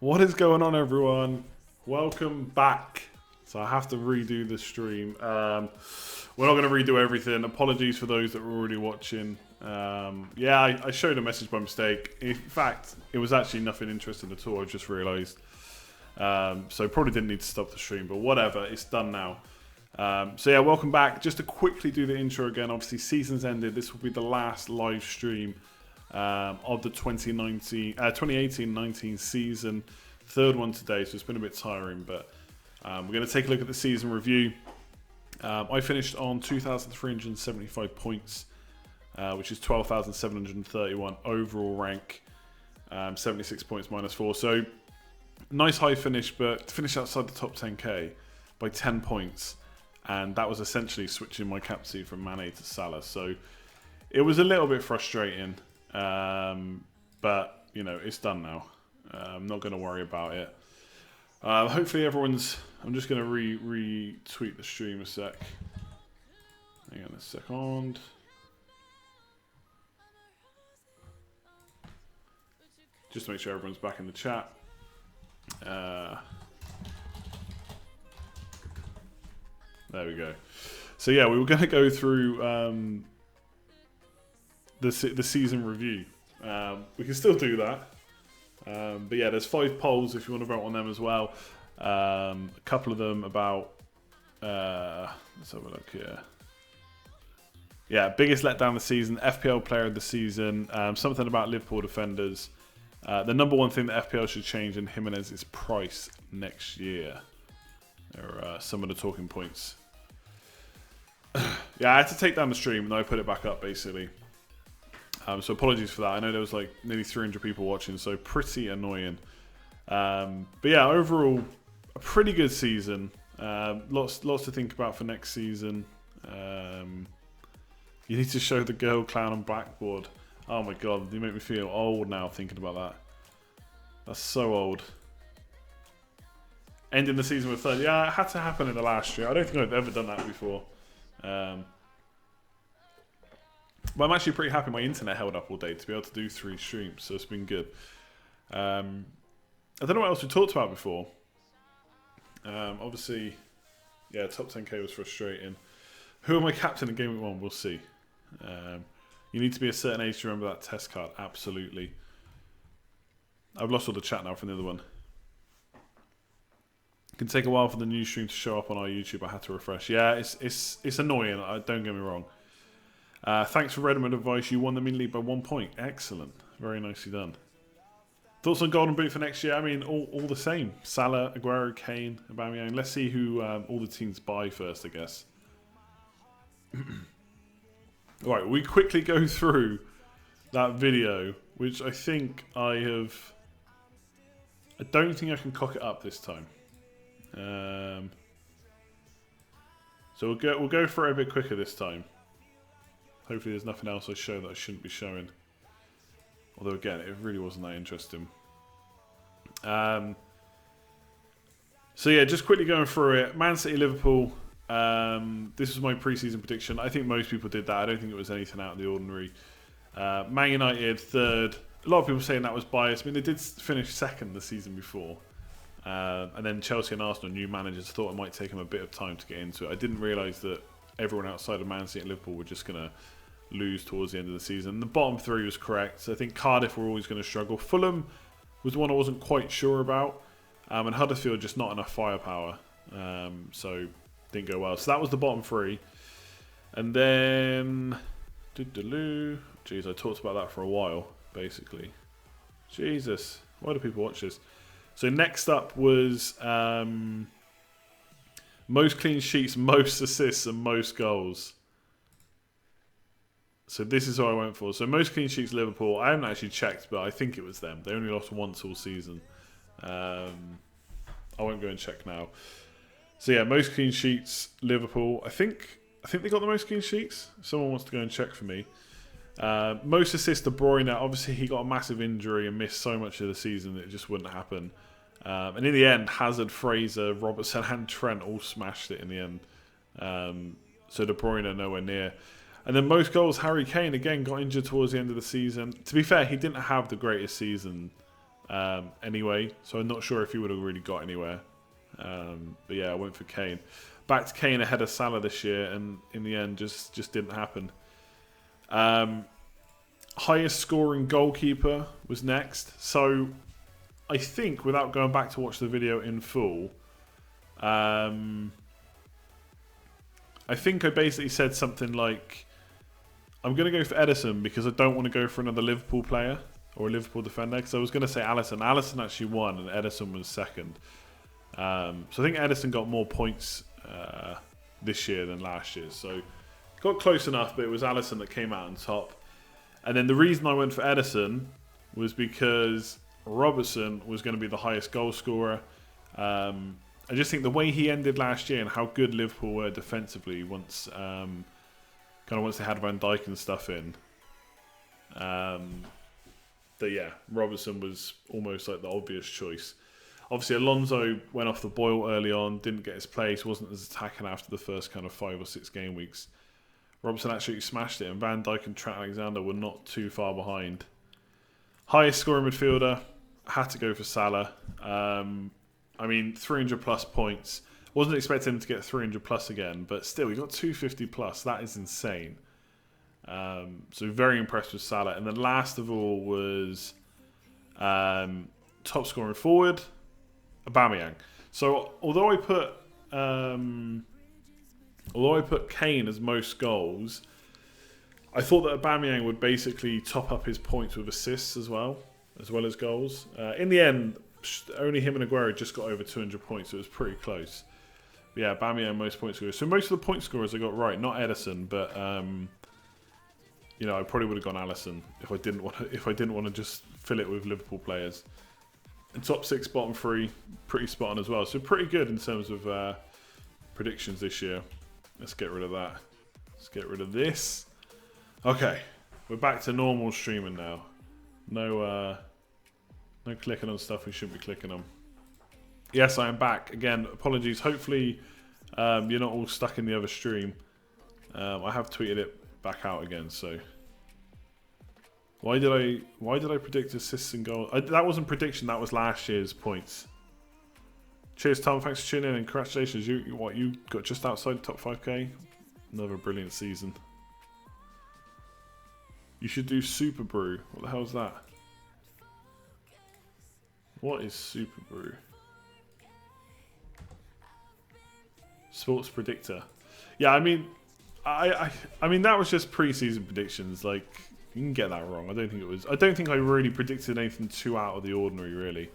What is going on, everyone? Welcome back. So I have to redo the stream. We're not going to redo everything. Apologies for those that were already watching. Yeah, I showed a message by mistake. In fact, it was actually nothing interesting at all. I just realised. So probably didn't need to stop the stream, but whatever. It's done now. So yeah, welcome back. Just to quickly do the intro again. Obviously, season's ended. This will be the last live stream of the 2018-19 season. Third one today, so it's been a bit tiring, but we're going to take a look at the season review. I finished on 2,375 points, which is 12,731 overall rank, 76 points minus 4. So nice high finish, but finished outside the top 10k by 10 points. And that was essentially switching my captaincy from Mane to Salah. So it was a little bit frustrating, but you know, it's done now. I'm not going to worry about it. Hopefully everyone's... I'm just going to retweet the stream a sec. Hang on a second. Just to make sure everyone's back in the chat. There we go. So yeah, we were going to go through the season review. We can still do that. But yeah, there's 5 polls if you want to vote on them as well. A couple of them about... let's have a look here. Yeah, biggest letdown of the season, FPL player of the season, something about Liverpool defenders. The number one thing that FPL should change in Jimenez's price next year. There are some of the talking points. Yeah, I had to take down the stream and then I put it back up basically. So apologies for that. I know there was like nearly 300 people watching, so pretty annoying. But yeah, overall, a pretty good season. Lots to think about for next season. You need to show the girl clown on blackboard. Oh my god, you make me feel old now thinking about that. That's so old. Ending the season with 30. Yeah, it had to happen in the last year. I don't think I've ever done that before. But I'm actually pretty happy my internet held up all day to be able to do 3 streams, so it's been good. I don't know what else we talked about before. Obviously, yeah, top 10k was frustrating. Who am I captain in Game Week 1? We'll see. You need to be a certain age to remember that test card, absolutely. I've lost all the chat now from the other one. It can take a while for the new stream to show up on our YouTube. I had to refresh. Yeah, it's annoying. Don't get me wrong. Thanks for Redmond advice. You won the mini league by 1 point. Excellent. Very nicely done. Thoughts on Golden Boot for next year? I mean, all the same. Salah, Aguero, Kane, Aubameyang. Let's see who all the teams buy first, I guess. Alright, we quickly go through that video, which I think I have... I don't think I can cock it up this time. So we'll go for it a bit quicker this time. Hopefully there's nothing else I show that I shouldn't be showing. Although again, it really wasn't that interesting. So yeah, just quickly going through it. Man City, Liverpool. This was my pre-season prediction. I think most people did that. I don't think it was anything out of the ordinary. Man United, third. A lot of people saying that was biased. I mean, they did finish second the season before. And then Chelsea and Arsenal, new managers, thought it might take them a bit of time to get into it. I didn't realise that everyone outside of Man City and Liverpool were just going to lose towards the end of the season. The bottom 3 was correct. So I think Cardiff were always going to struggle. Fulham was one I wasn't quite sure about. And Huddersfield just not enough firepower. So didn't go well. So that was the bottom 3. And then... Jeez, I talked about that for a while, basically. Jesus. Why do people watch this? So next up was most clean sheets, most assists, and most goals. So this is what I went for. So most clean sheets, Liverpool. I haven't actually checked, but I think it was them. They only lost once all season. I won't go and check now. So yeah, most clean sheets, Liverpool. I think they got the most clean sheets. If someone wants to go and check for me. Most assists, De Bruyne. Obviously, he got a massive injury and missed so much of the season that it just wouldn't happen. And in the end, Hazard, Fraser, Robertson, and Trent all smashed it in the end. So De Bruyne nowhere near. And then most goals, Harry Kane again got injured towards the end of the season. To be fair, he didn't have the greatest season anyway, so I'm not sure if he would have really got anywhere. But yeah, I went for Kane. Back to Kane ahead of Salah this year, and in the end, just didn't happen. Highest scoring goalkeeper was next. So I think, without going back to watch the video in full, I think I basically said something like, I'm going to go for Ederson because I don't want to go for another Liverpool player or a Liverpool defender, because I was going to say Alisson. Alisson actually won and Ederson was second. So I think Ederson got more points this year than last year. So got close enough, but it was Alisson that came out on top. And then the reason I went for Ederson was because Robertson was going to be the highest goal scorer. I just think the way he ended last year and how good Liverpool were defensively once once they had Van Dijk and stuff in. But yeah, Robertson was almost like the obvious choice. Obviously, Alonso went off the boil early on, didn't get his place, wasn't as attacking after the first kind of 5 or 6 game weeks. Robertson absolutely smashed it, and Van Dijk and Trent Alexander were not too far behind. Highest scoring midfielder, had to go for Salah. 300 plus points. Wasn't expecting him to get 300 plus again, but still, he got 250 plus. That is insane. So very impressed with Salah. And then last of all was top scoring forward, Aubameyang. So although I put Kane as most goals, I thought that Aubameyang would basically top up his points with assists as well as goals. In the end, only him and Aguero just got over 200 points, so it was pretty close. But yeah, Aubameyang most point scorers. So most of the point scorers I got right, not Ederson, but I probably would have gone Alisson if I didn't want to just fill it with Liverpool players. And top 6, bottom 3, pretty spot on as well. So pretty good in terms of predictions this year. Let's get rid of that. Let's get rid of this. Okay, we're back to normal streaming now. No clicking on stuff we shouldn't be clicking on. Yes, I am back again. Apologies. Hopefully, you're not all stuck in the other stream. I have tweeted it back out again. So, why did I predict assists and goals? That wasn't prediction. That was last year's points. Cheers, Tom. Thanks for tuning in, and congratulations. You got just outside the top 5k. Another brilliant season. You should do Super Brew. What the hell is that? What is Super Brew? Sports predictor. Yeah, I mean that was just pre-season predictions. Like, you can get that wrong. I don't think I really predicted anything too out of the ordinary, really.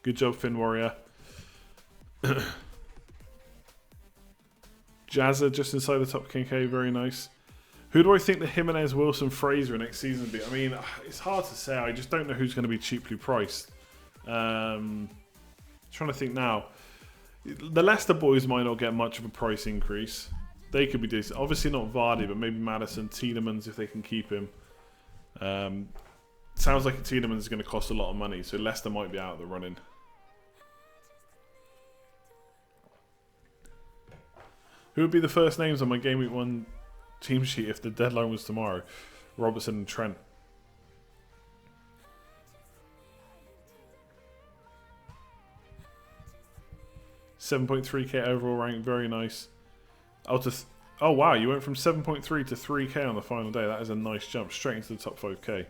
Good job, Finn Warrior. Jazza just inside the top KK, very nice. Who do I think the Jimenez, Wilson, Fraser next season will be? I mean, it's hard to say. I just don't know who's going to be cheaply priced. Trying to think now. The Leicester boys might not get much of a price increase. They could be decent. Obviously not Vardy, but maybe Maddison, Tielemans if they can keep him. Sounds like Tielemans is going to cost a lot of money, so Leicester might be out of the running. Who would be the first names on my Game Week 1 team sheet if the deadline was tomorrow? Robertson and Trent. $7.3k overall rank, very nice. Oh wow, you went from 7.3 to 3k on the final day. That is a nice jump, straight into the top 5k.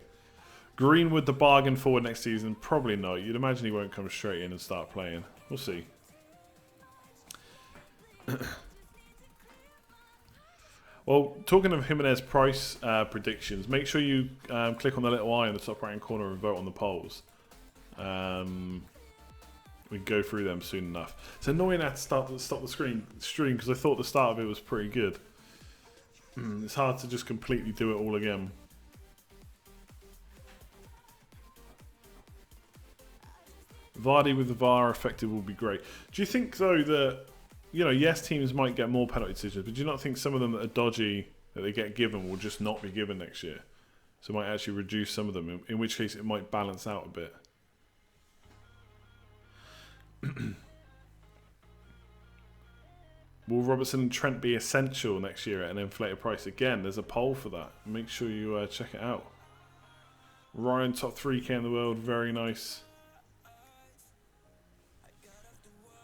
Greenwood, the bargain forward next season? Probably not. You'd imagine he won't come straight in and start playing. We'll see. Well, talking of Jimenez price predictions, make sure you click on the little eye in the top right hand corner and vote on the polls. We can go through them soon enough. It's annoying I had to stop the stream because I thought the start of it was pretty good. It's hard to just completely do it all again. Vardy with the VAR effective will be great. Do you think though that, yes, teams might get more penalty decisions, but do you not think some of them that are dodgy that they get given will just not be given next year? So it might actually reduce some of them, in which case it might balance out a bit. Will Robertson and Trent be essential next year at an inflated price? Again, there's a poll for that. Make sure you check it out. Ryan, top 3k in the world. Very nice.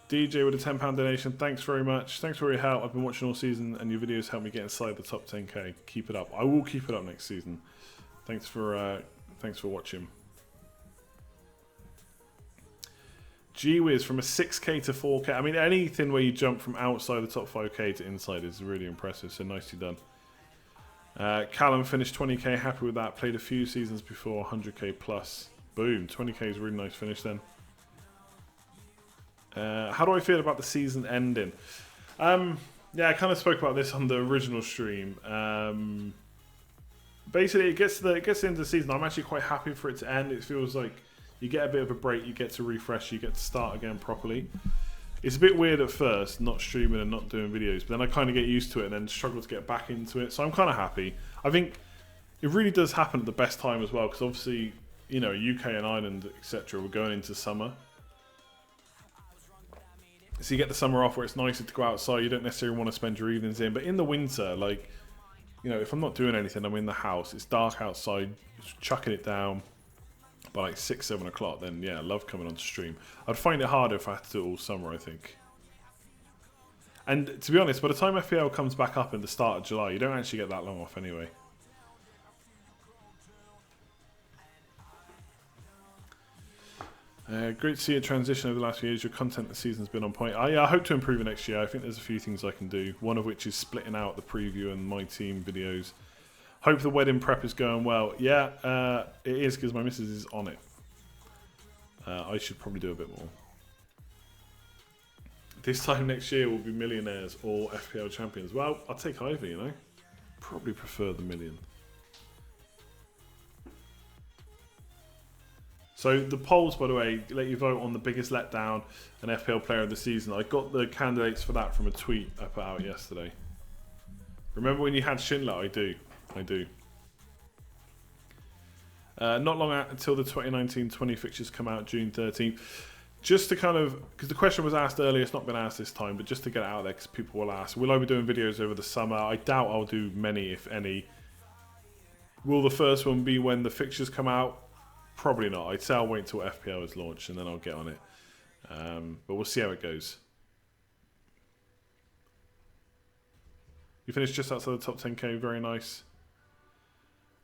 DJ with a £10 donation. Thanks very much. Thanks for your help. I've been watching all season and your videos help me get inside the top 10k. Keep it up. I will keep it up next season. Thanks for watching. Gee whiz, from a 6k to 4k. I mean, anything where you jump from outside the top 5k to inside is really impressive. So nicely done. Callum finished 20k. Happy with that. Played a few seasons before. 100k plus. Boom. 20k is a really nice finish then. How do I feel about the season ending? Yeah, I kind of spoke about this on the original stream. Basically, it gets to the end of the season. I'm actually quite happy for it to end. It feels like you get a bit of a break, you get to refresh, you get to start again properly. It's a bit weird at first, not streaming and not doing videos, but then I kind of get used to it and then struggle to get back into it. So I'm kind of happy. I think it really does happen at the best time as well, because obviously, you know, UK and Ireland, etc., we're going into summer. So you get the summer off where it's nicer to go outside. You don't necessarily want to spend your evenings in. But in the winter, like, you know, if I'm not doing anything, I'm in the house, it's dark outside, just chucking it down by like 6, 7 o'clock, then yeah, I love coming on to stream. I'd find it harder if I had to do it all summer, I think. And to be honest, by the time FPL comes back up in the start of July, you don't actually get that long off anyway. Great to see a transition over the last few years. Your content this season's been on point. I hope to improve it next year. I think there's a few things I can do. One of which is splitting out the preview and my team videos. Hope the wedding prep is going well. Yeah, it is, because my missus is on it. I should probably do a bit more. This time next year we'll be millionaires or FPL champions. Well, I'll take either, you know. Probably prefer the million. So the polls, by the way, let you vote on the biggest letdown and FPL player of the season. I got the candidates for that from a tweet I put out yesterday. Remember when you had Schindler? I do. Not long until the 2019-20 fixtures come out, June 13th. Just to kind of, because the question was asked earlier, it's not been asked this time, but just to get it out there, because people will ask, will I be doing videos over the summer? I doubt I'll do many, if any. Will the first one be when the fixtures come out? Probably not. I'd say I'll wait until FPL is launched and then I'll get on it. But we'll see how it goes. You finished just outside the top 10k, very nice.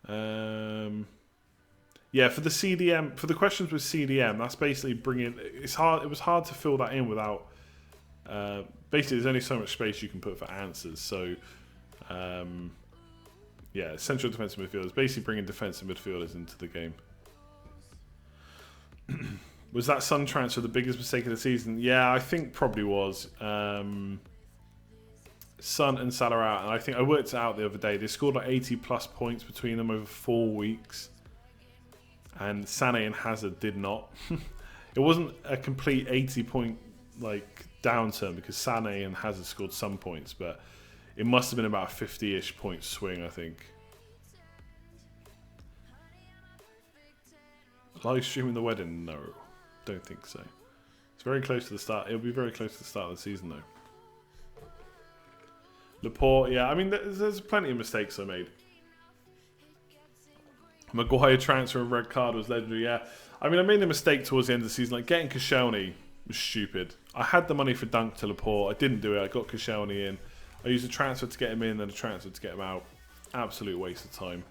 Yeah, for the CDM, for the questions with CDM, that's basically bringing. It's hard. It was hard to fill that in without. Basically, there's only so much space you can put for answers. So, yeah, central defensive midfielders, basically bringing defensive midfielders into the game. Was that Sun transfer the biggest mistake of the season? Yeah, I think probably was. Son and Salah out, and I think I worked it out the other day. They scored like 80 plus points between them over 4 weeks, and Sané and Hazard did not. It wasn't a complete 80-point like downturn because Sané and Hazard scored some points, but it must have been about a 50-ish point swing, I think. Live streaming the wedding? No, don't think so. It's very close to the start. It'll be very close to the start of the season, though. Laporte, yeah, I mean, there's plenty of mistakes I made. Maguire transfer and red card was legendary, yeah. I mean, I made a mistake towards the end of the season. Like, getting Koscielny was stupid. I had the money for Dunk to Laporte. I didn't do it. I got Koscielny in. I used a transfer to get him in, then a transfer to get him out. Absolute waste of time.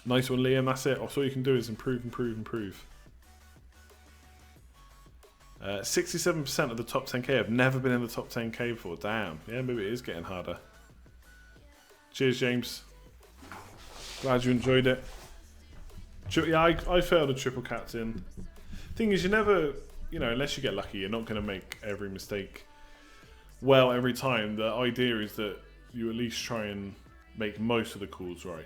Nice one, Liam. That's it. All you can do is improve, improve, improve. 67% of the top 10k have never been in the top 10k before. Damn. Yeah, maybe it is getting harder. Cheers, James. Glad you enjoyed it. Yeah, I failed a triple captain. Thing is, you never, you know, unless you get lucky, you're not going to make every mistake well every time. The idea is that you at least try and make most of the calls right.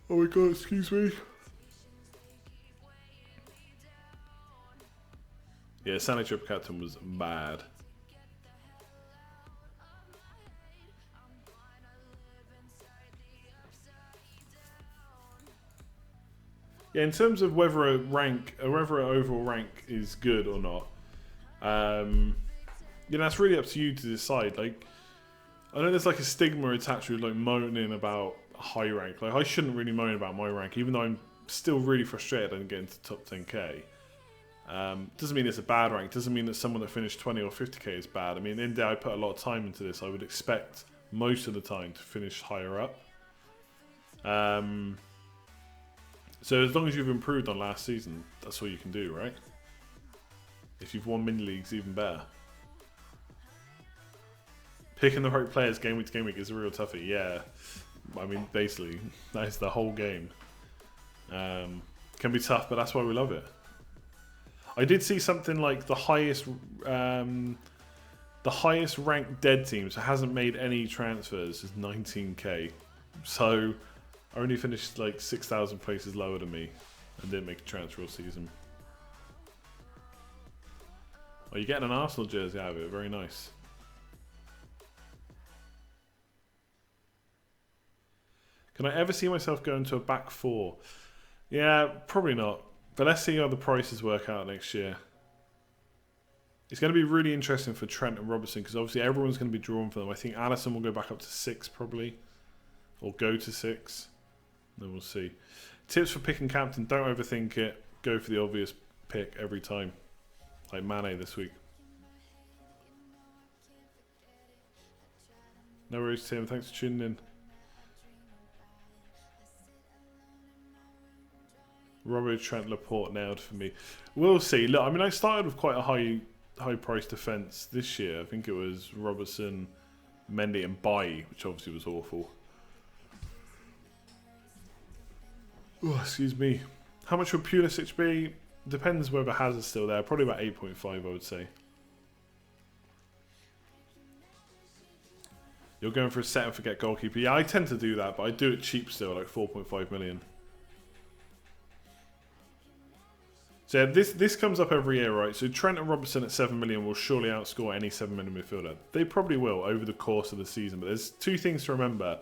Oh my god, excuse me. Yeah, Sané triple captain was bad. Yeah, in terms of whether whether an overall rank is good or not, that's really up to you to decide. Like, I know there's like a stigma attached with like moaning about a high rank. Like, I shouldn't really moan about my rank, even though I'm still really frustrated I didn't get into top 10k. Doesn't mean it's a bad rank. Doesn't mean that someone that finished 20 or 50k is bad. I mean, in there I put a lot of time into this. I would expect most of the time to finish higher up. So as long as you've improved on last season, that's all you can do, right? If you've won mini leagues, even better. Picking the right players game week to game week is a real toughie. Yeah, I mean, basically that is the whole game. Can be tough, but that's why we love it. I did see something like the highest ranked dead team, so hasn't made any transfers, is 19k. So I only finished like 6,000 places lower than me and didn't make a transfer all season. Oh, you're getting an Arsenal jersey out of it. Very nice. Can I ever see myself going to a back four? Yeah, probably not. But let's see how the prices work out next year. It's going to be really interesting for Trent and Robertson because obviously everyone's going to be drawn for them. I think Alisson will go back up to 6 probably. Or go to 6. Then we'll see. Tips for picking captain. Don't overthink it. Go for the obvious pick every time. Like Mane this week. No worries, Tim. Thanks for tuning in. Robert, Trent, Laporte nailed for me. We'll see. Look, I mean, I started with quite a high price defence this year. I think it was Robertson, Mendy and Bailly, which obviously was awful. Oh, excuse me. How much would Pulisic be? Depends whether Hazard's still there. Probably about 8.5, I would say. You're going for a set and forget goalkeeper. Yeah, I tend to do that, but I do it cheap still, like 4.5 million. So yeah, this comes up every year, right? So Trent and Robertson at 7 million will surely outscore any 7 million midfielder. They probably will over the course of the season, but there's two things to remember.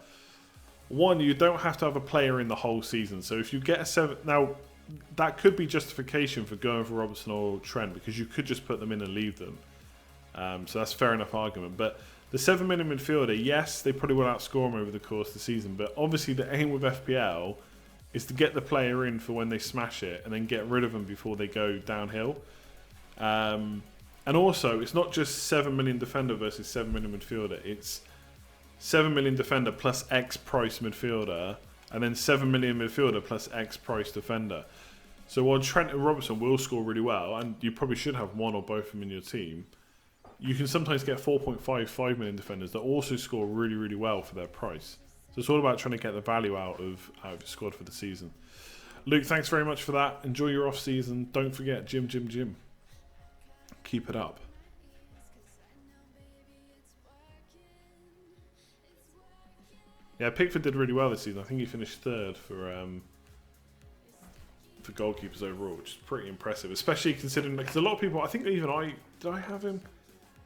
One, you don't have to have a player in the whole season. So if you get a 7... Now, that could be justification for going for Robertson or Trent because you could just put them in and leave them. So that's a fair enough argument. But the 7 million midfielder, yes, they probably will outscore them over the course of the season. But obviously the aim with FPL is to get the player in for when they smash it and then get rid of them before they go downhill. And also, it's not just 7 million defender versus 7 million midfielder. It's 7 million defender plus X price midfielder and then 7 million midfielder plus X price defender. So while Trent and Robertson will score really well, and you probably should have one or both of them in your team, you can sometimes get 5 million defenders that also score really, really well for their price. So it's all about trying to get the value out of your squad for the season. Luke, thanks very much for that. Enjoy your off season. Don't forget gym. Keep it up. Yeah, Pickford did really well this season. I think he finished 3rd for goalkeepers overall, which is pretty impressive. Especially considering because a lot of people, I think even did I have him?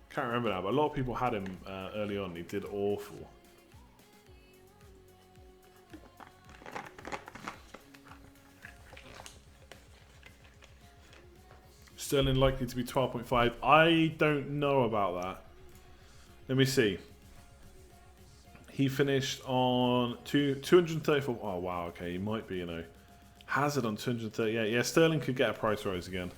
Can't remember now, but a lot of people had him early on. He did awful. Sterling likely to be 12.5. I don't know about that. Let me see. He finished on 234. Oh, wow. Okay, he might be, Hazard on 238. Yeah, Sterling could get a price rise again.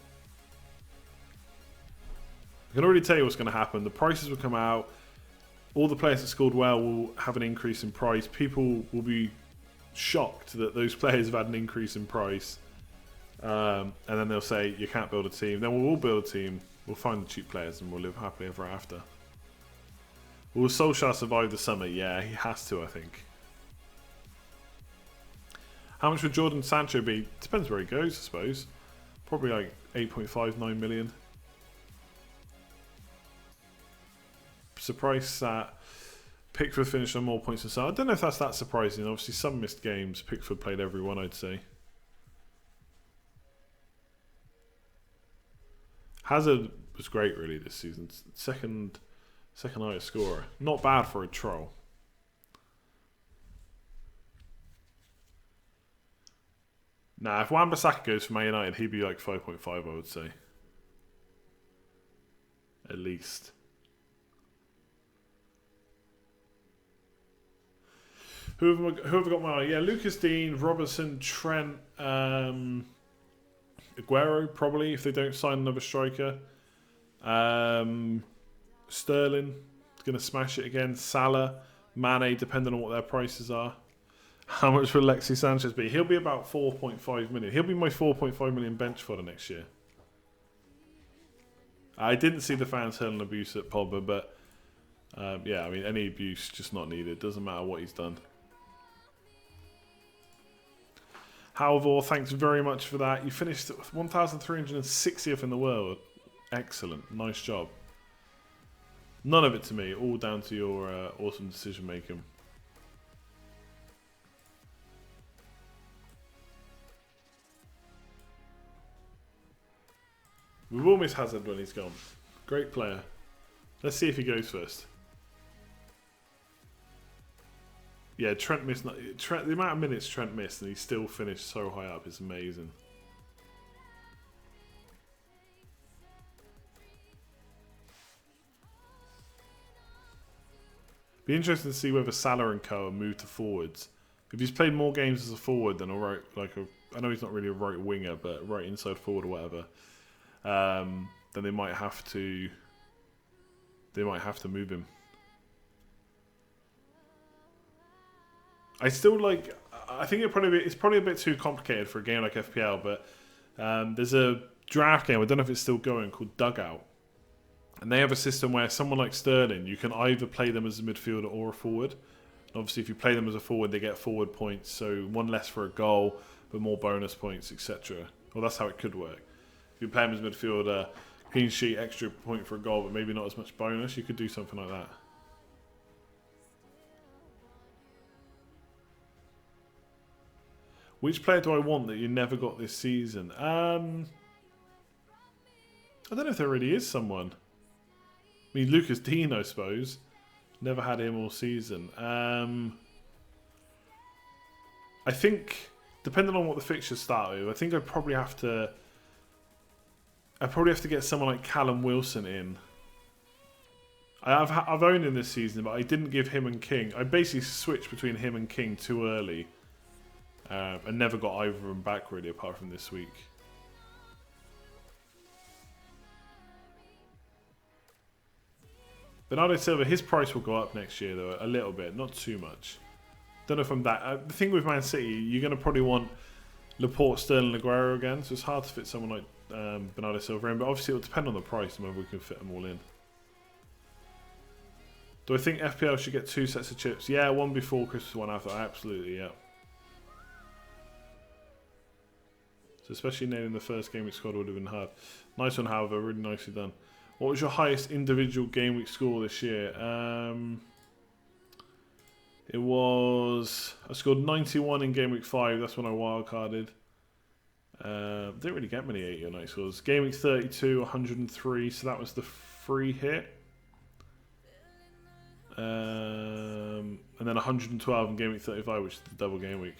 I can already tell you what's going to happen. The prices will come out. All the players that scored well will have an increase in price. People will be shocked that those players have had an increase in price. And then they'll say, you can't build a team. Then we'll all build a team. We'll find the cheap players and we'll live happily ever after. Will Solskjaer survive the summer? Yeah, he has to, I think. How much would Jordan Sancho be? Depends where he goes, I suppose. Probably like 8.5, 9 million. Surprised that Pickford finished on more points than Son. I don't know if that's that surprising. Obviously, some missed games. Pickford played every one, I'd say. Hazard was great, really, this season. Second highest scorer. Not bad for a troll. Nah, if Wan-Bissaka goes for Man United, he'd be like 5.5, I would say. At least. Who have I got my eye? Yeah, Lucas Dean, Robertson, Trent, Aguero, probably, if they don't sign another striker. Sterling is going to smash it again. Salah, Mane, depending on what their prices are. How much will Alexis Sanchez be? He'll be about 4.5 million. He'll be my 4.5 million bench fodder next year. I didn't see the fans hurling abuse at Pogba, but yeah, I mean, any abuse just not needed. Doesn't matter what he's done. However, thanks very much for that. You finished 1,360th in the world. Excellent. Nice job. None of it to me. All down to your awesome decision making. We will miss Hazard when he's gone. Great player. Let's see if he goes first. Yeah, Trent missed. The amount of minutes Trent missed and he still finished so high up is amazing. Be interesting to see whether Salah and co are moved to forwards. If he's played more games as a forward than a right, I know he's not really a right winger, but right inside forward or whatever. Then they might have to. They might have to move him. I still like. I think it's probably a bit too complicated for a game like FPL, but there's a draft game. I don't know if it's still going, called Dugout, and they have a system where someone like Sterling, you can either play them as a midfielder or a forward. And obviously, if you play them as a forward, they get forward points, so one less for a goal, but more bonus points, etc. Well, that's how it could work. If you play them as midfielder, clean sheet, extra point for a goal, but maybe not as much bonus. You could do something like that. Which player do I want that you never got this season? I don't know if there really is someone. I mean, Lucas Dean, I suppose. Never had him all season. I think, depending on what the fixtures start with, I think I'd probably have to get someone like Callum Wilson in. I've owned him this season, but I didn't give him and King. I basically switched between him and King too early. And never got either of them back really, apart from this week. Bernardo Silva, his price will go up next year though, a little bit, not too much. Don't know if I'm that. The thing with Man City, you're going to probably want Laporte, Sterling, Aguero again, so it's hard to fit someone like Bernardo Silva in, but obviously it will depend on the price and whether we can fit them all in. Do I think FPL should get 2 sets of chips? Yeah, one before Christmas, one after. Absolutely, yeah. So especially nailing the first game week squad would have been hard. Nice one, however, really nicely done. What was your highest individual game week score this year? It was... I scored 91 in game week 5. That's when I wildcarded. Didn't really get many 80 or 90 scores. Game week 32, 103. So that was the free hit. And then 112 in game week 35, which is the double game week.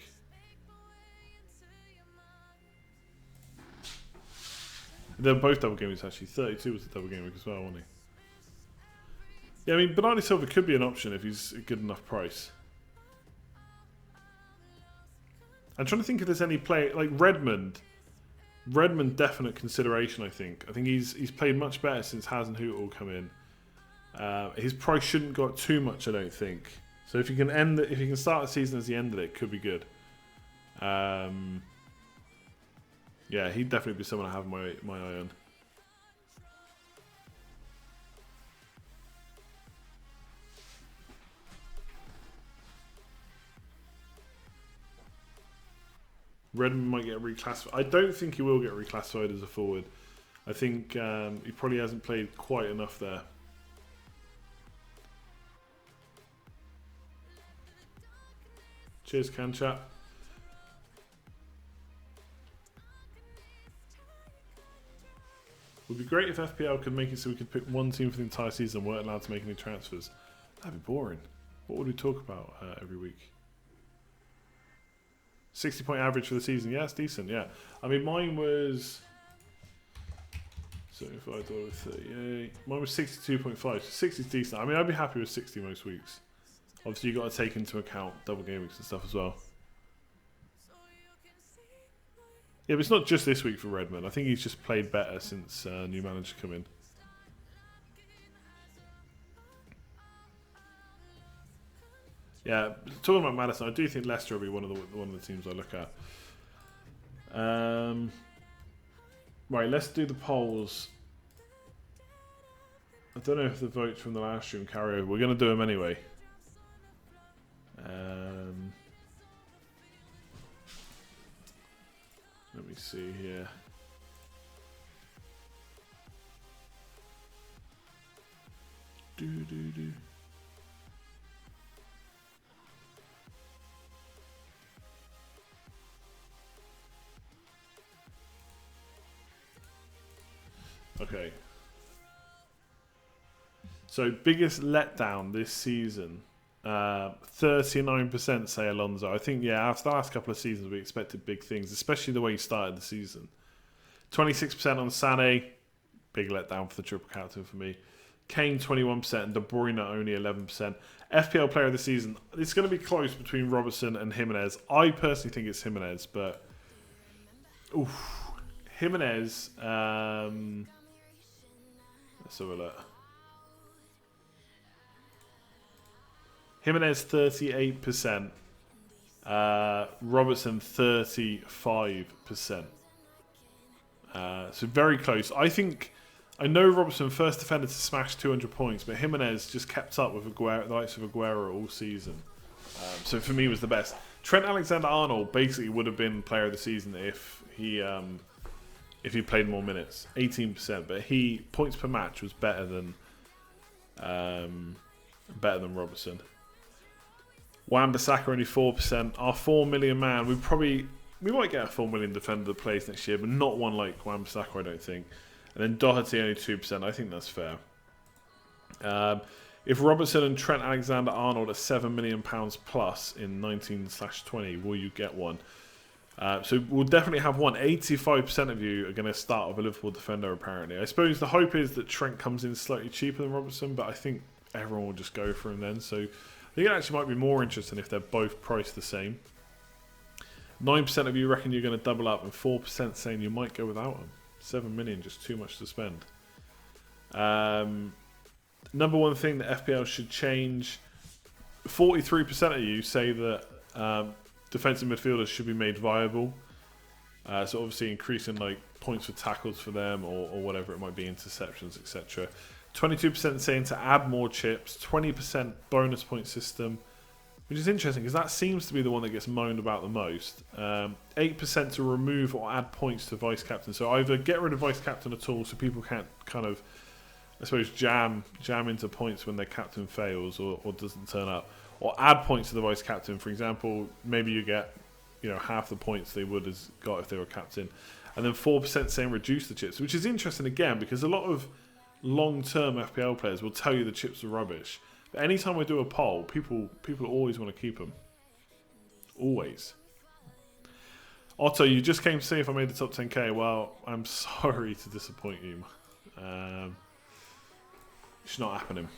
They're both double game weeks actually. 32 was the double game week as well, wasn't he? Yeah, I mean, Bernardo Silva could be an option if he's a good enough price. I'm trying to think if there's any play like Redmond. Redmond, definite consideration. I think he's played much better since Haz and Hoot all come in. His price shouldn't go up too much, I don't think. So if you can start the season as the end of it, could be good. Yeah, he'd definitely be someone I have my eye on. Redmond might get reclassified. I don't think he will get reclassified as a forward. I think he probably hasn't played quite enough there. Cheers, Canchat. Would be great if FPL could make it so we could pick one team for the entire season and weren't allowed to make any transfers. That'd be boring. What would we talk about every week? 60-point average for the season. Yeah, it's decent. Yeah, I mean mine was 75 to 38. Mine was 62.5. So 60 is decent. I mean, I'd be happy with 60 most weeks. Obviously, you got to take into account double game weeks and stuff as well. Yeah, but it's not just this week for Redmond. I think he's just played better since new manager come in. Yeah, talking about Maddison, I do think Leicester will be one of the teams I look at. Right, let's do the polls. I don't know if the votes from the last stream carry over. We're going to do them anyway. Let me see here. Okay. So biggest letdown this season. 39% say Alonso. I think, yeah, after the last couple of seasons we expected big things, especially the way he started the season. 26% on Sané. Big letdown for the triple captain for me. Kane 21% and De Bruyne only 11%. FPL player of the season. It's going to be close between Robertson and Jimenez. I personally think it's Jimenez, but Jimenez. Let's have a look. Jimenez 38%. Robertson 35%. So very close. I know Robertson first defender to smash 200 points, but Jimenez just kept up with the likes of Aguero all season. So for me was the best. Trent Alexander-Arnold basically would have been player of the season if he played more minutes. 18%, but points per match was better than Robertson. Wan-Bissaka only 4%. Our 4 million man, we might get a 4 million defender that plays next year, but not one like Wan-Bissaka, I don't think. And then Doherty only 2%. I think that's fair. If Robertson and Trent Alexander-Arnold are £7 million plus in 19/20, will you get one? So we'll definitely have one. 85% of you are going to start with a Liverpool defender, apparently. I suppose the hope is that Trent comes in slightly cheaper than Robertson, but I think everyone will just go for him then. So I think it actually might be more interesting if they're both priced the same. 9% of you reckon you're going to double up, and 4% saying you might go without them. 7 million, just too much to spend. Number one thing that FPL should change. 43% of you say that defensive midfielders should be made viable. So obviously increasing like points for tackles for them or whatever it might be, interceptions, etc. 22% saying to add more chips. 20% bonus point system, which is interesting because that seems to be the one that gets moaned about the most. 8% to remove or add points to vice captain. So either get rid of vice captain at all so people can't kind of, I suppose, jam into points when their captain fails or doesn't turn up, or add points to the vice captain. For example, maybe you get half the points they would have got if they were captain. And then 4% saying reduce the chips, which is interesting again because a lot of long-term FPL players will tell you the chips are rubbish. But anytime I do a poll, people always want to keep them. Always. Otto, you just came to see if I made the top 10k. Well, I'm sorry to disappoint you. It's not happening.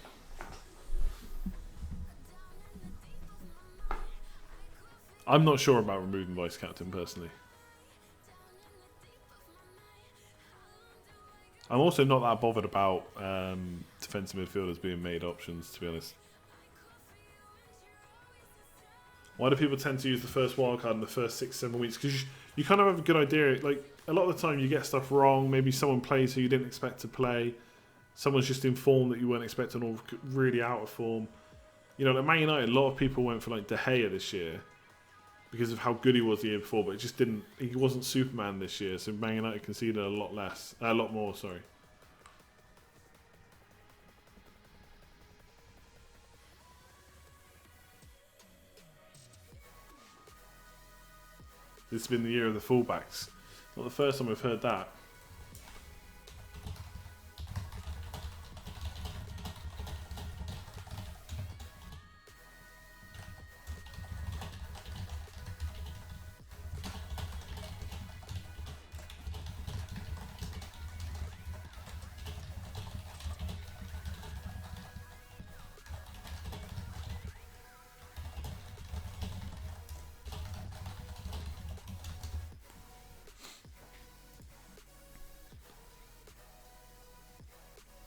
I'm not sure about removing vice captain personally. I'm also not that bothered about defensive midfielders being made options, to be honest. Why do people tend to use the first wildcard in the first 6-7 weeks? Because you kind of have a good idea. Like, a lot of the time you get stuff wrong. Maybe someone plays who you didn't expect to play. Someone's just in form that you weren't expecting, or really out of form. Like Man United, a lot of people went for like De Gea this year because of how good he was the year before, but it just didn't. He wasn't Superman this year, so Man United conceded a lot more. Sorry. This has been the year of the fullbacks. Not the first time we've heard that.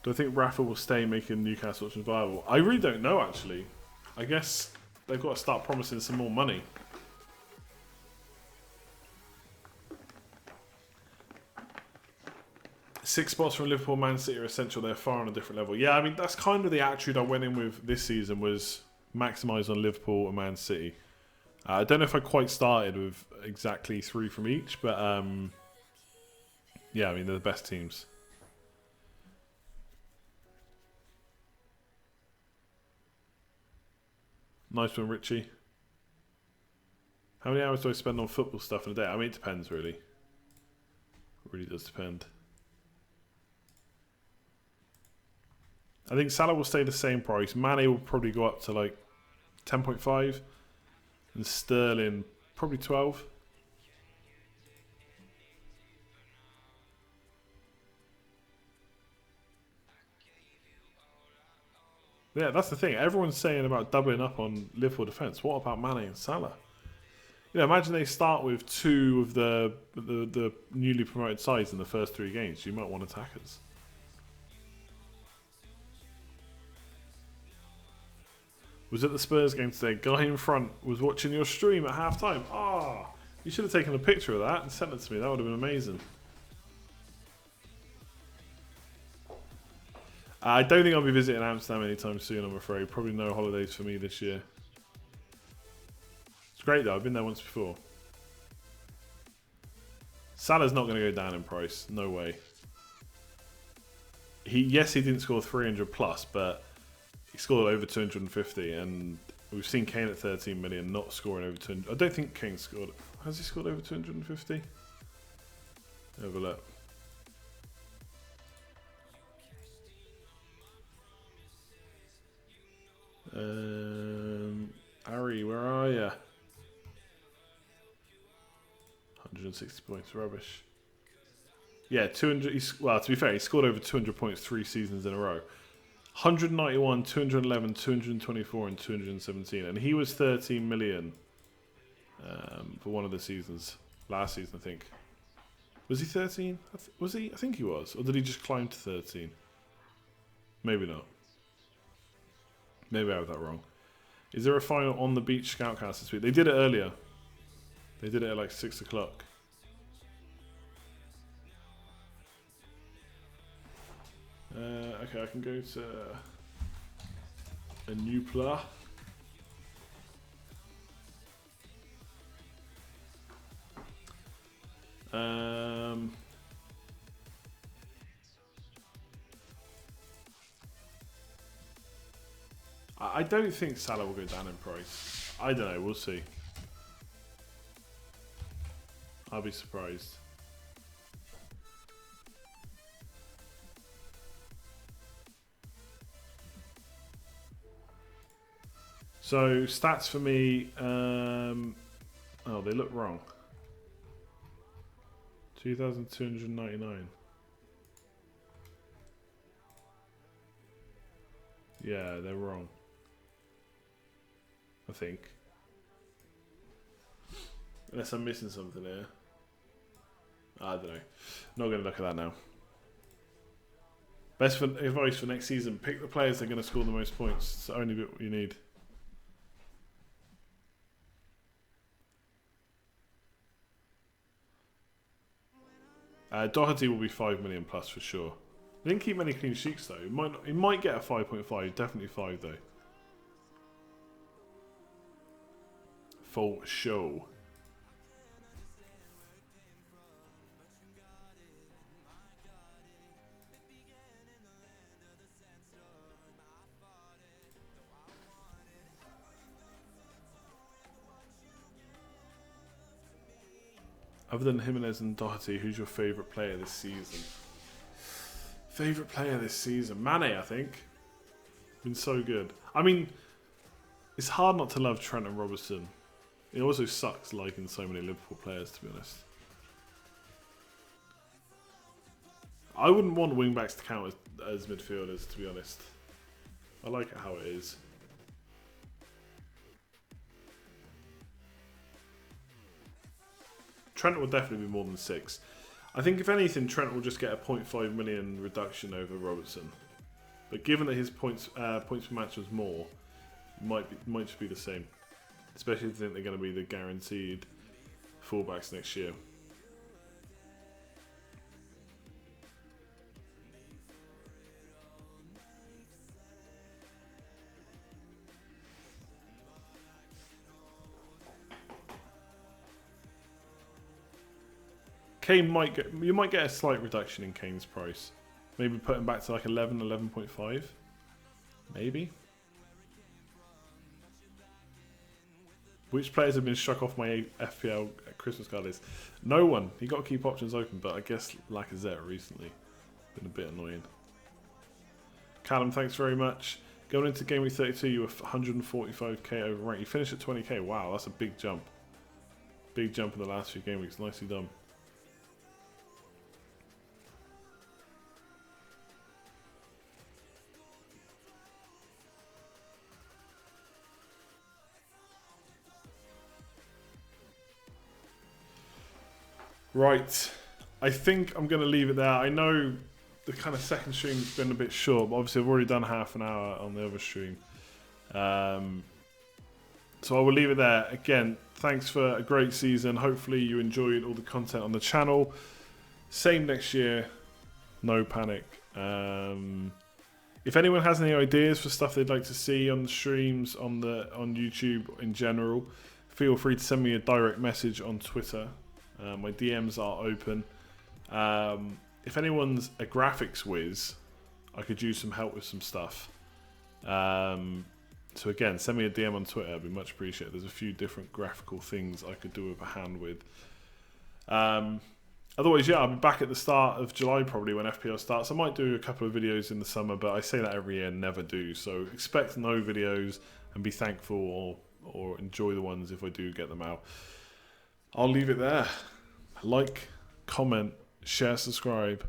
Do I think Rafa will stay making Newcastle options viable? I really don't know, actually. I guess they've got to start promising some more money. Six spots from Liverpool, Man City are essential. They're far on a different level. Yeah, I mean, that's kind of the attitude I went in with this season, was maximise on Liverpool and Man City. I don't know if I quite started with exactly 3 from each, but yeah, I mean, they're the best teams. Nice one, Richie. How many hours do I spend on football stuff in a day? I mean, it depends, really. It really does depend. I think Salah will stay the same price. Mane will probably go up to like 10.5. And Sterling, probably 12. Yeah, that's the thing. Everyone's saying about doubling up on Liverpool defence. What about Mane and Salah? You know, imagine they start with 2 of the newly promoted sides in the first 3 games. You might want attackers. Was at the Spurs game today. Guy in front was watching your stream at half time. Ah, you should have taken a picture of that and sent it to me. That would have been amazing. I don't think I'll be visiting Amsterdam anytime soon, I'm afraid. Probably no holidays for me this year. It's great though, I've been there once before. Salah's not going to go down in price. No way. Yes, he didn't score 300 plus, but he scored over 250, and we've seen Kane at 13 million not scoring over 200. I don't think Kane scored. Has he scored over 250? Have a look. Ari, where are you? 160 points, rubbish. Yeah, 200. Well, to be fair, he scored over 200 points 3 seasons in a row. 191, 211, 224, and 217, and he was 13 million for one of the seasons. Last season, I think. Was he 13? Was he? I think he was. Or did he just climb to 13? Maybe not. Maybe I have that wrong. Is there a final on the beach Scoutcast this week? They did it earlier. They did it at like 6 o'clock. Okay, I can go to a new player. I don't think Salah will go down in price. I don't know, we'll see. I'll be surprised. So, stats for me, oh, they look wrong. 2,299. Yeah, they're wrong. I think. Unless I'm missing something here. I don't know. Not going to look at that now. Best advice for next season: pick the players that are going to score the most points. It's the only bit you need. Doherty will be 5 million plus for sure. He didn't keep many clean sheets though. He might get a 5.5. Definitely 5 though. For sure. Other than Jimenez and Doherty, who's your favourite player this season? Favourite player this season? Mane, I think. Been so good. I mean, it's hard not to love Trent and Robertson. It also sucks liking so many Liverpool players, to be honest. I wouldn't want wing-backs to count as midfielders, to be honest. I like it how it is. Trent will definitely be more than 6. I think if anything, Trent will just get a 0.5 million reduction over Robertson. But given that his points per match was more, might just be the same. Especially if you think they're going to be the guaranteed fullbacks next year. Kane you might get a slight reduction in Kane's price. Maybe put him back to like 11, 11.5. Maybe. Which players have been struck off my FPL Christmas card list? No one. You got to keep options open, but I guess Lacazette recently been a bit annoying. Callum, thanks very much. Going into game week 32, you were 145k over rank. You finished at 20k. Wow, that's a big jump. Big jump in the last few game weeks. Nicely done. Right, I think I'm going to leave it there. I know the kind of second stream's been a bit short, but obviously I've already done half an hour on the other stream. So I will leave it there. Again, thanks for a great season. Hopefully you enjoyed all the content on the channel. Same next year, no panic. If anyone has any ideas for stuff they'd like to see on the streams, on YouTube in general, feel free to send me a direct message on Twitter. My DMs are open. If anyone's a graphics whiz, I could use some help with some stuff. So again, send me a DM on Twitter. It'd be much appreciated. There's a few different graphical things I could do with a hand with. Otherwise, yeah, I'll be back at the start of July probably when FPL starts. I might do a couple of videos in the summer, but I say that every year and never do. So expect no videos and be thankful or enjoy the ones if I do get them out. I'll leave it there. Like, comment, share, subscribe.